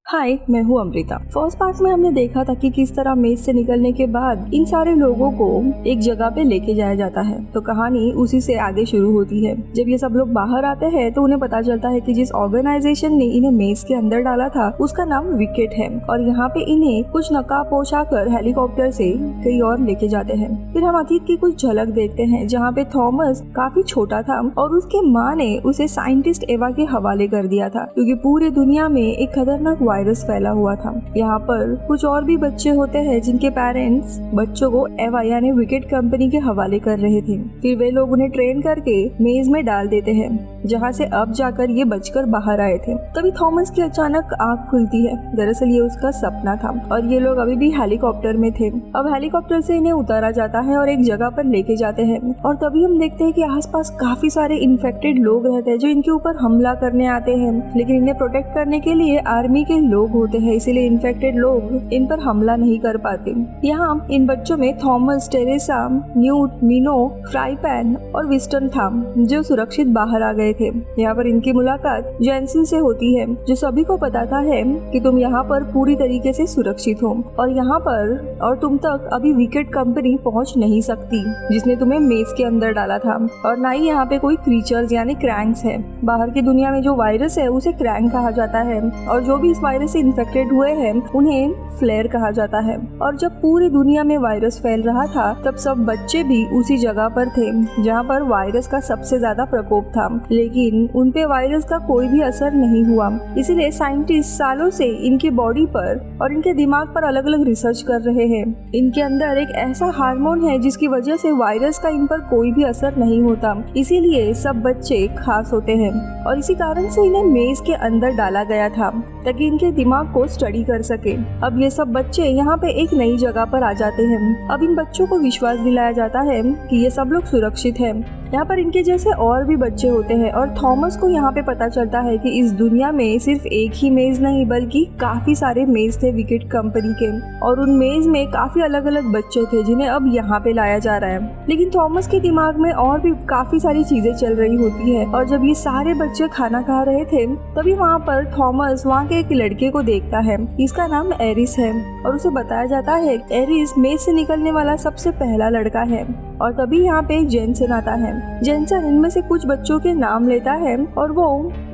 हाय, मैं हूँ Amrita. First part में हमने देखा था कि किस तरह मेज से निकलने के बाद इन सारे लोगों को एक जगह पे लेके जाया जाता है। तो कहानी उसी से आगे शुरू होती है। जब ये सब लोग बाहर आते हैं तो उन्हें पता चलता है कि जिस ऑर्गेनाइजेशन ने इन्हें मेज के अंदर डाला था उसका नाम विकेट है और यहाँ पे इन्हें कुछ नकाब पोशा कर हेलीकॉप्टर से कहीं और लेके जाते हैं। फिर हम अतीत की कुछ झलक देखते हैं जहाँ पे थॉमस काफी छोटा था और उसके माँ ने उसे साइंटिस्ट एवा के हवाले कर दिया था क्योंकि पूरी दुनिया में एक खतरनाक वायरस फैला हुआ था। यहाँ पर कुछ और भी बच्चे होते हैं जिनके पेरेंट्स बच्चों को एवा यानी विकेट कंपनी के हवाले कर रहे थे। फिर वे लोग उन्हें ट्रेन करके मेज में डाल देते हैं जहाँ से अब जाकर ये बचकर बाहर आए थे। तभी थॉमस की अचानक आंख खुलती है। दरअसल ये उसका सपना था और ये लोग अभी भी हेलीकॉप्टर में थे। अब हेलीकॉप्टर से इन्हें उतारा जाता है और एक जगह पर लेके जाते हैं और तभी हम देखते हैं कि आसपास काफी सारे इन्फेक्टेड लोग रहते हैं जो इनके ऊपर हमला करने आते हैं, लेकिन इन्हें प्रोटेक्ट करने के लिए आर्मी के लोग होते हैं, इसीलिए इन्फेक्टेड लोग इन पर हमला नहीं कर पाते। यहाँ इन बच्चों में Thomas, Teresa, Newt, Minho, Frypan पैन और विस्टन था जो सुरक्षित बाहर आ गए थे। यहाँ पर इनकी मुलाकात जेंसन से होती है जो सभी को बताता है कि तुम यहाँ पर पूरी तरीके से सुरक्षित हो और यहाँ पर और तुम तक अभी विकेट कंपनी पहुँच नहीं सकती जिसने तुम्हें मेज के अंदर डाला था, और ना ही यहाँ पे कोई क्रीचर्स यानी क्रैंक्स है। बाहर की दुनिया में जो वायरस है उसे क्रैंक कहा जाता है और जो भी इस वायरस से इन्फेक्टेड हुए हैं उन्हें फ्लेयर कहा जाता है। और जब पूरी दुनिया में वायरस फैल रहा था तब सब बच्चे भी उसी जगह पर थे जहाँ पर वायरस का सबसे ज्यादा प्रकोप था, लेकिन उन पे वायरस का कोई भी असर नहीं हुआ। इसीलिए साइंटिस्ट सालों से इनकी बॉडी पर और इनके दिमाग पर अलग अलग रिसर्च कर रहे हैं। इनके अंदर एक ऐसा हार्मोन है जिसकी वजह से वायरस का इन पर कोई भी असर नहीं होता, इसीलिए सब बच्चे खास होते हैं और इसी कारण से इन्हें मेज के अंदर डाला गया था ताकि इनके दिमाग को स्टडी कर सके। अब ये सब बच्चे यहाँ पे एक नई जगह पर आ जाते हैं। अब इन बच्चों को विश्वास दिलाया जाता है कि ये सब लोग सुरक्षित हैं। यहाँ पर इनके जैसे और भी बच्चे होते हैं और थॉमस को यहाँ पे पता चलता है कि इस दुनिया में सिर्फ एक ही मेज नहीं बल्कि काफी सारे मेज थे विकेट कंपनी के, और उन मेज में काफी अलग अलग बच्चे थे जिन्हें अब यहाँ पे लाया जा रहा है। लेकिन थॉमस के दिमाग में और भी काफी सारी चीजें चल रही होती है और जब ये सारे बच्चे खाना खा रहे थे तभी वहाँ पर थॉमस वहाँ के एक लड़के को देखता है। इसका नाम एरिस है और उसे बताया जाता है एरिस मेज से निकलने वाला सबसे पहला लड़का है। और तभी यहाँ पे जेंसन आता है। जेंसन इनमें से कुछ बच्चों के नाम लेता है और वो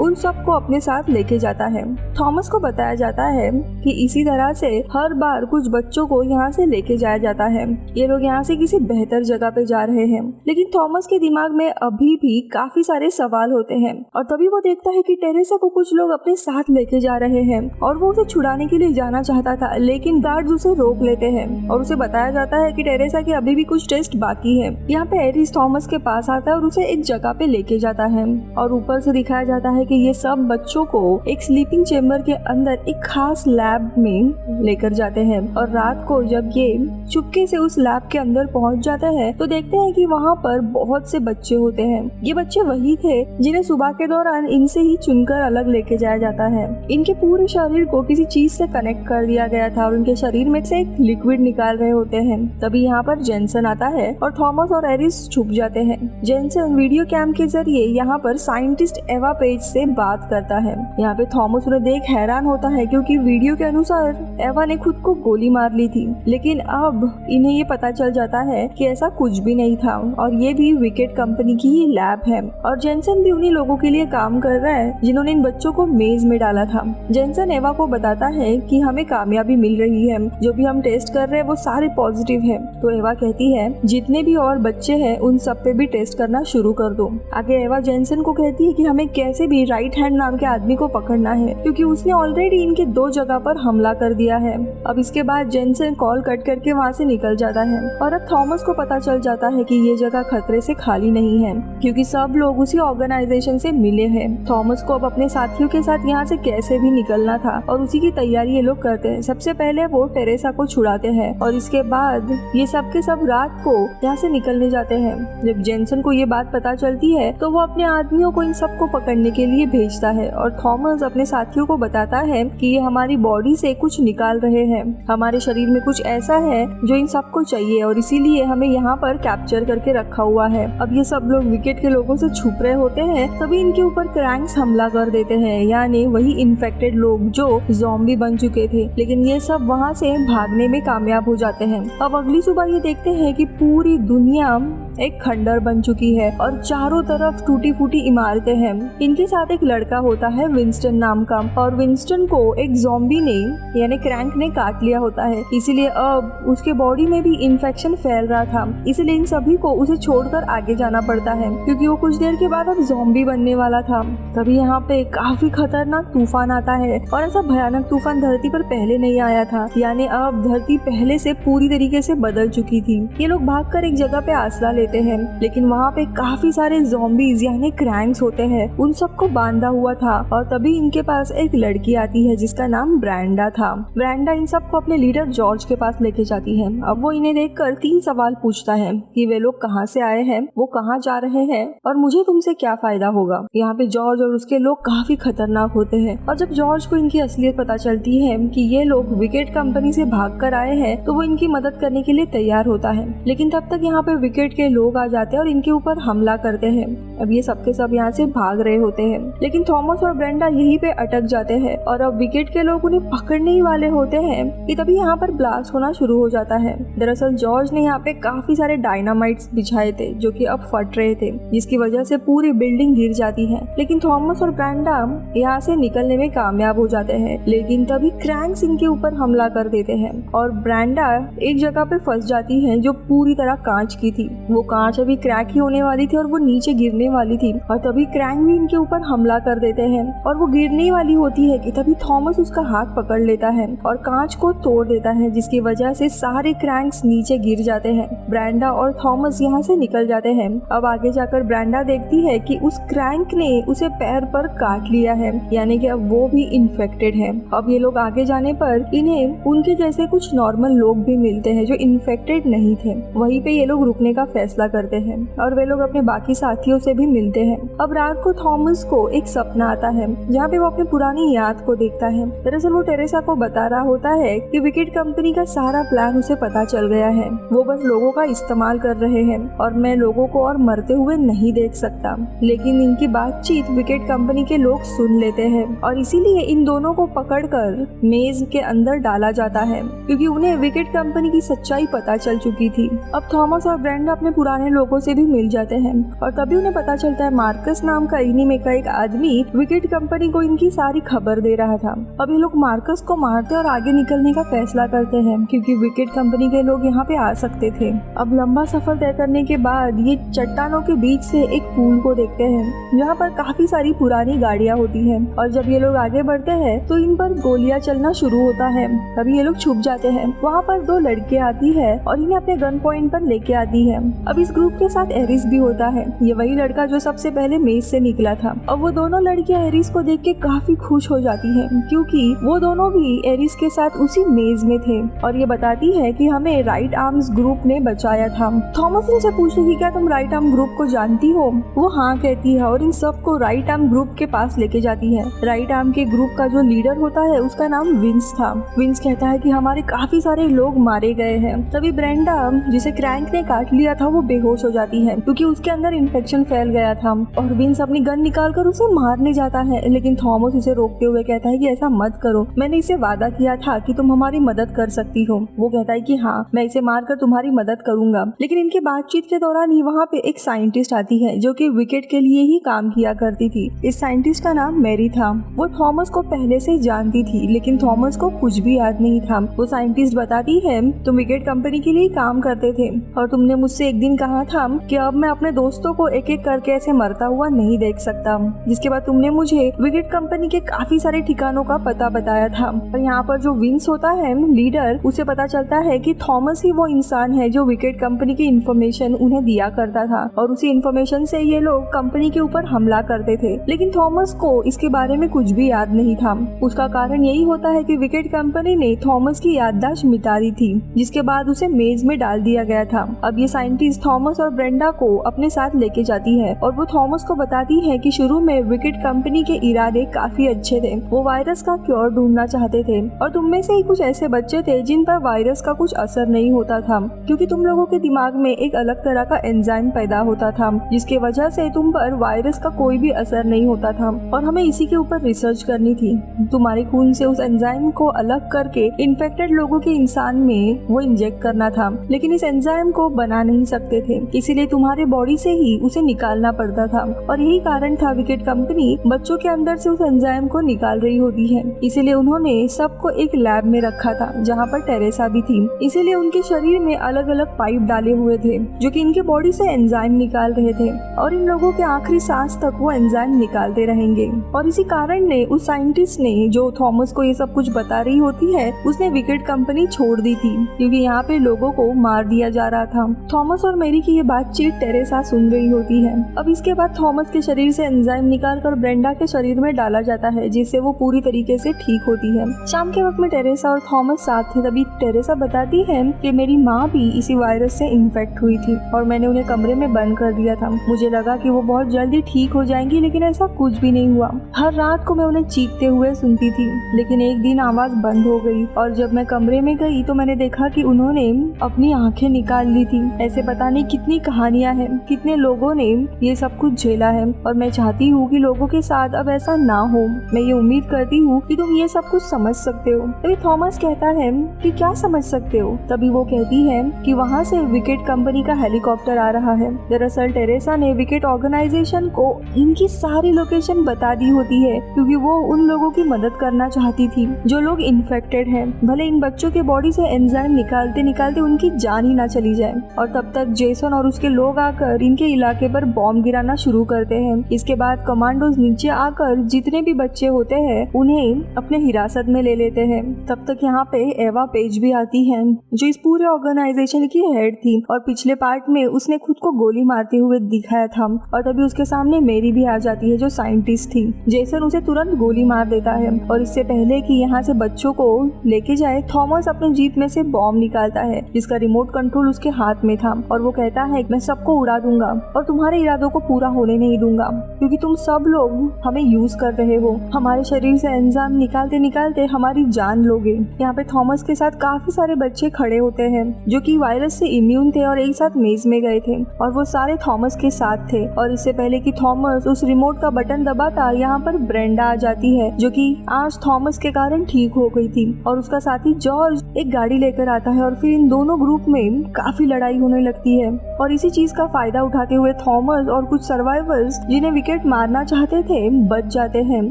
उन सबको अपने साथ लेके जाता है। थॉमस को बताया जाता है कि इसी तरह से हर बार कुछ बच्चों को यहाँ से लेके जाया जाता है। ये लोग यहाँ से किसी बेहतर जगह पे जा रहे हैं, लेकिन थॉमस के दिमाग में अभी भी काफी सारे सवाल होते हैं। और तभी वो देखता है कि टेरेसा को कुछ लोग अपने साथ लेके जा रहे हैं और वो उसे छुड़ाने के लिए जाना चाहता था, लेकिन गार्ड्स उसे रोक लेते हैं और उसे बताया जाता है कि टेरेसा के अभी भी कुछ टेस्ट बाकी है। यहाँ पे एरिस थॉमस के पास आता है और उसे एक जगह पे लेके जाता है और ऊपर से दिखाया जाता है कि ये सब बच्चों को एक स्लीपिंग चेम्बर के अंदर एक खास लैब में लेकर जाते हैं। और रात को जब ये चुपके से उस लैब के अंदर पहुंच जाते हैं तो देखते हैं कि वहाँ पर बहुत से बच्चे होते हैं। ये बच्चे वही थे जिन्हें सुबह के दौरान इनसे ही चुनकर अलग लेके जाया जाता है। इनके पूरे शरीर को किसी चीज से कनेक्ट कर दिया गया था और उनके शरीर में से एक लिक्विड निकाल रहे होते हैं। तभी यहाँ पर जेंसन आता है और थॉमस और एरिस छुप जाते हैं। जेंसन वीडियो कैम के जरिए यहाँ पर साइंटिस्ट एवा पेज से बात करता है। यहाँ पे थॉमस उन्हें देख हैरान होता है क्योंकि वीडियो के अनुसार एवा ने खुद को गोली मार ली थी, लेकिन अब इन्हें ये पता चल जाता है कि ऐसा कुछ भी नहीं था और ये भी विकेट कंपनी की ही लैब है। और जेंसन भी उन्हीं लोगों के लिए काम कर रहा है जिन्होंने इन बच्चों को मेज में डाला था। जेंसन एवा को बताता है कि हमें कामयाबी मिल रही है, जो भी हम टेस्ट कर रहे हैं वो सारे पॉजिटिव है। तो एवा कहती है जितने भी और बच्चे हैं उन सब पे भी टेस्ट करना शुरू कर दो। आगे एवा जेंसन को कहती है कि हमें कैसे भी राइट हैंड नाम के आदमी को पकड़ना है क्योंकि उसने ऑलरेडी इनके 2 जगह पर हमला कर दिया है। अब इसके बाद जेंसन कॉल कट करके वहाँ से निकल जाता है और अब थॉमस को पता चल जाता है कि ये जगह खतरे से खाली नहीं है क्योंकि सब लोग उसी ऑर्गेनाइजेशन से मिले हैं। थॉमस को अब अपने साथियों के साथ यहाँ से कैसे भी निकलना था और उसी की तैयारी ये लोग करते हैं। सबसे पहले वो टेरेसा को छुड़ाते हैं और इसके बाद ये सब के सब रात को यहाँ यहाँ से निकलने जाते हैं। जब जेनसन को ये बात पता चलती है तो वो अपने आदमियों को इन सबको पकड़ने के लिए भेजता है और थॉमस अपने साथियों को बताता है कि ये हमारी बॉडी से कुछ निकाल रहे हैं, हमारे शरीर में कुछ ऐसा है जो इन सबको चाहिए और इसीलिए हमें यहाँ पर कैप्चर करके रखा हुआ है। अब ये सब लोग विकेट के लोगों से छुप रहे होते हैं, तभी इनके ऊपर क्रैंक्स हमला कर देते हैं, यानी वही इन्फेक्टेड लोग जो ज़ॉम्बी बन चुके थे। लेकिन ये सब वहाँ से भागने में कामयाब हो जाते हैं। अब अगली सुबह ये देखते हैं कि पूरी दुनिया एक खंडर बन चुकी है और चारों तरफ टूटी फूटी इमारतें हैं। इनके साथ एक लड़का होता है विंस्टन नाम का, और विंस्टन को एक ज़ॉम्बी ने यानी क्रैंक ने काट लिया होता है, इसीलिए अब उसके बॉडी में भी इन्फेक्शन फैल रहा था। इसलिए इन सभी को उसे छोड़कर आगे जाना पड़ता है क्योंकि वो कुछ देर के बाद अब ज़ॉम्बी बनने वाला था। तभी यहाँ पे काफी खतरनाक तूफान आता है और ऐसा भयानक तूफान धरती पर पहले नहीं आया था, यानी अब धरती पहले से पूरी तरीके से बदल चुकी थी। ये लोग भागकर एक जगह पे आसरा लेते हैं, लेकिन वहाँ पे काफी सारे ज़ॉम्बीज यानी क्रैंक्स होते हैं, उन सबको बांधा हुआ था। और तभी इनके पास एक लड़की आती है जिसका नाम ब्रैंडा था। ब्रैंडा इन सबको अपने लीडर जॉर्ज के पास लेके जाती है। अब वो इन्हें देखकर 3 सवाल पूछता है कि वे लोग कहाँ से आए हैं, वो कहाँ जा रहे हैं और मुझे तुमसे क्या फायदा होगा। यहाँ पे जॉर्ज और उसके लोग काफी खतरनाक होते हैं और जब जॉर्ज को इनकी असलियत पता चलती है कि ये लोग विकेट कंपनी से भागकर आए हैं तो वो इनकी मदद करने के लिए तैयार होता है। लेकिन तब तक यहाँ पे विकेट के लोग आ जाते हैं और इनके ऊपर हमला करते हैं। अब ये सबके सब यहाँ से भाग रहे होते हैं, लेकिन थॉमस और ब्रेंडा यहीं पे अटक जाते हैं और अब विकेट के लोग उन्हें पकड़ने ही वाले होते हैं कि तभी यहाँ पर ब्लास्ट होना शुरू हो जाता है। दरअसल जॉर्ज ने यहाँ पे काफी सारे डायनामाइट्स बिछाए थे जो कि अब फट रहे थे, जिसकी वजह से पूरी बिल्डिंग गिर जाती है। लेकिन थॉमस और ब्रेंडा यहाँ से निकलने में कामयाब हो जाते हैं, लेकिन तभी क्रैंक्स इनके ऊपर हमला कर देते हैं और ब्रेंडा एक जगह पे फंस जाती है जो पूरी तरह कांच की थी। वो कांच अभी क्रैक ही होने वाली थी और वो नीचे गिरने वाली थी और तभी क्रैंक भी इनके ऊपर हमला कर देते हैं और वो गिरने वाली होती है कि तभी थॉमस उसका हाथ पकड़ लेता है और कांच को तोड़ देता है, जिसकी वजह से सारे क्रैंक्स नीचे गिर जाते हैं। ब्रेंडा और थॉमस यहाँ से निकल जाते हैं। अब आगे जाकर ब्रेंडा देखती है कि उस क्रैंक ने उसे पैर पर काट लिया है, यानी कि अब वो भी इन्फेक्टेड है। अब ये लोग आगे जाने पर इन्हें उनके जैसे कुछ नॉर्मल लोग भी मिलते हैं जो इन्फेक्टेड नहीं थे। वहीं पे ये लोग रुकने का फैसला करते हैं और वे लोग अपने बाकी साथियों से भी मिलते हैं। अब रात को थॉमस को एक सपना आता है जहाँ पे वो अपनी पुरानी याद को देखता है। दरअसल वो टेरेसा को बता रहा होता है कि विकेट कंपनी का सारा प्लान उसे पता चल गया है, वो बस लोगों का इस्तेमाल कर रहे हैं और मैं लोगों को और मरते हुए नहीं देख सकता। लेकिन इनकी बातचीत विकेट कंपनी के लोग सुन लेते हैं और इसीलिए इन दोनों को पकड़कर मेज के अंदर डाला जाता है क्योंकि उन्हें विकेट कंपनी की सच्चाई पता चल चुकी थी। अब थॉमस और ब्रेंडा अपने पुराने लोगों से भी मिल जाते हैं और तभी उन्हें पता चलता है मार्कस नाम का इन्हीं में का एक आदमी विकेट कंपनी को इनकी सारी खबर दे रहा था। अब ये लोग मार्कस को मारते और आगे निकलने का फैसला करते हैं क्योंकि विकेट कंपनी के लोग यहाँ पे आ सकते थे। अब लंबा सफर तय करने के बाद ये चट्टानों के बीच से एक पुल को देखते हैं जहाँ पर काफी सारी पुरानी गाड़ियाँ होती हैं और जब ये लोग आगे बढ़ते हैं तो इन पर गोलियां चलना शुरू होता है। तभी ये लोग छुप जाते हैं। वहाँ पर 2 लड़के आती है और इन्हें अपने गन पॉइंट पर लेके आती है। अब इस ग्रुप के साथ एरिस भी होता है, ये वही लड़का जो सबसे पहले मेज से निकला था। अब वो दोनों लड़कियां एरिस को देख के काफी खुश हो जाती हैं क्योंकि वो दोनों भी एरिस के साथ उसी मेज में थे और ये बताती है कि हमें राइट आर्म्स ग्रुप ने बचाया था। थॉमस ने पूछा कि क्या तुम राइट आर्म ग्रुप को जानती हो? वो हाँ कहती है और इन सबको राइट आर्म ग्रुप के पास लेके जाती है। राइट आर्म के ग्रुप का जो लीडर होता है उसका नाम विंस था। विंस कहता है कि हमारे काफी सारे लोग मारे गए हैं। तभी ब्रेंडा जिसे क्रैंक ने काट लिया था वो बेहोश हो जाती है क्योंकि उसके अंदर इन्फेक्शन फैल गया था और विंस अपनी गन निकालकर उसे मारने जाता है, लेकिन थॉमस उसे रोकते हुए कहता है कि ऐसा मत करो, मैंने इसे वादा किया था कि तुम हमारी मदद कर सकती हो। वो कहता है कि हाँ, मैं इसे मारकर तुम्हारी मदद करूंगा। लेकिन इनके बातचीत के दौरान ही वहाँ पे एक साइंटिस्ट आती है जो कि विकेट के लिए ही काम किया करती थी। इस साइंटिस्ट का नाम मैरी था। वो थॉमस को पहले से जानती थी लेकिन थॉमस को कुछ भी याद नहीं था। वो साइंटिस्ट बताती है तुम विकेट कंपनी के लिए काम करते थे और तुमने मुझसे एक दिन कहा था कि अब मैं अपने दोस्तों को एक एक करके ऐसे मरता हुआ नहीं देख सकता। जिसके बाद तुमने मुझे विकेट कंपनी के काफी सारे ठिकानों का पता बताया था और यहाँ पर जो विंस होता है लीडर, उसे पता चलता है कि थॉमस ही वो इंसान है जो विकेट कंपनी की इन्फॉर्मेशन उन्हें दिया करता था और उसी इन्फॉर्मेशन से ये लोग कंपनी के ऊपर हमला करते थे। लेकिन थॉमस को इसके बारे में कुछ भी याद नहीं था। उसका कारण यही होता है कि विकेट कंपनी ने थॉमस की याददाश्त मिटा दी थी, जिसके बाद उसे मेज में डाल दिया गया था। अब ये साइंटिस्ट साइंटिस्ट थॉमस और ब्रेंडा को अपने साथ लेके जाती है और वो थॉमस को बताती है कि शुरू में विकेट कंपनी के इरादे काफी अच्छे थे। वो वायरस का क्योर ढूंढना चाहते थे और तुम में से ही कुछ ऐसे बच्चे थे जिन पर वायरस का कुछ असर नहीं होता था, क्योंकि तुम लोगों के दिमाग में एक अलग तरह का एंजाइम पैदा होता था जिसके वजह से तुम पर वायरस का कोई भी असर नहीं होता था और हमें इसी के ऊपर रिसर्च करनी थी। तुम्हारे खून से उस एंजाइम को अलग करके इन्फेक्टेड लोगों के इंसान में वो इंजेक्ट करना था, लेकिन इस एंजाइम को बना नहीं सकते थे, इसीलिए तुम्हारे बॉडी से ही उसे निकालना पड़ता था और यही कारण था विकेट कंपनी बच्चों के अंदर से उस एंजाइम को निकाल रही होती है। इसीलिए उन्होंने सबको एक लैब में रखा था जहाँ पर टेरेसा भी थी। इसीलिए उनके शरीर में अलग अलग पाइप डाले हुए थे जो कि इनके बॉडी से एंजाइम निकाल रहे थे और इन लोगों के आखिरी सांस तक वो एंजाइम निकालते रहेंगे। और इसी कारण ने उस साइंटिस्ट ने जो थॉमस को ये सब कुछ बता रही होती है उसने विकेट कंपनी छोड़ दी थी, क्योंकि यहाँ पे लोगों को मार दिया जा रहा था। थॉमस और मेरी की ये बातचीत टेरेसा सुन रही होती है। अब इसके बाद थॉमस के शरीर से एंजाइम निकालकर ब्रेंडा के शरीर में डाला जाता है जिससे वो पूरी तरीके से ठीक होती है। शाम के वक्त में टेरेसा और थॉमस साथ थे। तभी टेरेसा बताती है कि मेरी माँ भी इसी वायरस से इन्फेक्ट हुई थी और मैंने उन्हें कमरे में बंद कर दिया था। मुझे लगा कि वो बहुत जल्दी ठीक हो जाएंगी, लेकिन ऐसा कुछ भी नहीं हुआ। हर रात को मैं उन्हें चीखते हुए सुनती थी, लेकिन एक दिन आवाज बंद हो गई और जब मैं कमरे में गई तो मैंने देखा कि उन्होंने अपनी आंखें निकाल ली थी। ऐसे पता नहीं कितनी कहानियां हैं, कितने लोगों ने ये सब कुछ झेला है और मैं चाहती हूँ कि लोगों के साथ अब ऐसा ना हो। मैं ये उम्मीद करती हूँ कि तुम ये सब कुछ समझ सकते हो। तभी थॉमस कहता है कि क्या समझ सकते हो? तभी वो कहती है कि वहाँ से विकेट कंपनी का हेलीकॉप्टर आ रहा है। दरअसल टेरेसा ने विकेट ऑर्गेनाइजेशन को इनकी सारी लोकेशन बता दी होती है, क्योंकि वो उन लोगों की मदद करना चाहती थी जो लोग इन्फेक्टेड हैं। भले इन बच्चों के बॉडी से एंजाइम निकालते निकालते उनकी जान ही ना चली जाए। और तब तक जेसन और उसके लोग आकर इनके इलाके पर बॉम्ब गिराना शुरू करते हैं। इसके बाद कमांडोज नीचे आकर जितने भी बच्चे होते हैं उन्हें अपने हिरासत में ले लेते हैं। तब तक यहाँ पे एवा पेज भी आती है जो इस पूरे ऑर्गेनाइजेशन की हेड थी और पिछले पार्ट में उसने खुद को गोली मारते हुए दिखाया था। और तभी उसके सामने मेरी भी आ जाती है जो साइंटिस्ट थी। जेसन उसे तुरंत गोली मार देता है और इससे पहले कि यहाँ से बच्चों को लेके जाए थॉमस अपने जीप में से बॉम्ब निकालता है जिसका रिमोट कंट्रोल उसके हाथ में था और वो कहता है मैं सबको उड़ा दूंगा और तुम्हारे इरादों को पूरा होने नहीं दूंगा, क्योंकि तुम सब लोग हमें यूज कर रहे हो। हमारे शरीर से एंजाइम निकालते निकालते हमारी जान लोगे। यहाँ पे थॉमस के साथ काफी सारे बच्चे खड़े होते हैं जो कि वायरस से इम्यून थे और एक साथ मेज में गए थे और वो सारे थॉमस के साथ थे। और इससे पहले कि थॉमस उस रिमोट का बटन दबाता यहाँ पर ब्रेंडा आ जाती है जो कि आज थॉमस के कारण ठीक हो गई थी और उसका साथी जॉर्ज एक गाड़ी लेकर आता है और फिर इन दोनों ग्रुप में काफी लड़ाई होने लगती है। और इसी चीज का फायदा उठाते हुए थॉमस और कुछ सर्वाइवर्स जिन्हें विकेट मारना चाहते थे बच जाते हैं,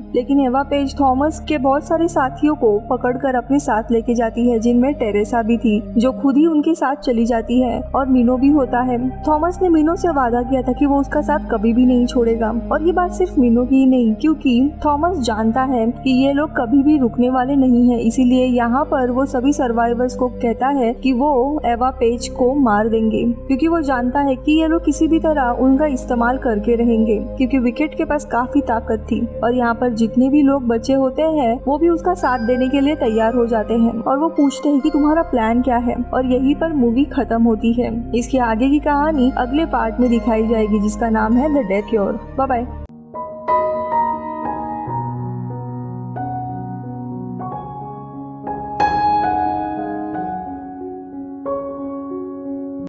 लेकिन एवा पेज थॉमस के बहुत सारे साथियों को पकड़कर अपने साथ लेके जाती है जिनमें टेरेसा भी थी जो खुद ही उनके साथ चली जाती है और मीनो भी होता है। थॉमस ने मीनो से वादा किया था कि वो उसका साथ कभी भी नहीं छोड़ेगा और ये बात सिर्फ मीनो की ही नहीं, क्योंकि थॉमस जानता है कि ये लोग कभी भी रुकने वाले नहीं है। इसीलिए यहाँ पर वो सभी सर्वाइवर्स को कहता है कि वो एवा पेज को मार देंगे, क्योंकि वो जानता है कि ये लोग किसी भी तरह उनका इस्तेमाल करके रहेंगे, क्योंकि विकेट के पास काफी ताकत थी। और यहाँ पर जितने भी लोग बचे होते हैं वो भी उसका साथ देने के लिए तैयार हो जाते हैं और वो पूछते हैं कि तुम्हारा प्लान क्या है। और यहीं पर मूवी खत्म होती है। इसके आगे की कहानी अगले पार्ट में दिखाई जाएगी जिसका नाम है the death cure. Bye bye.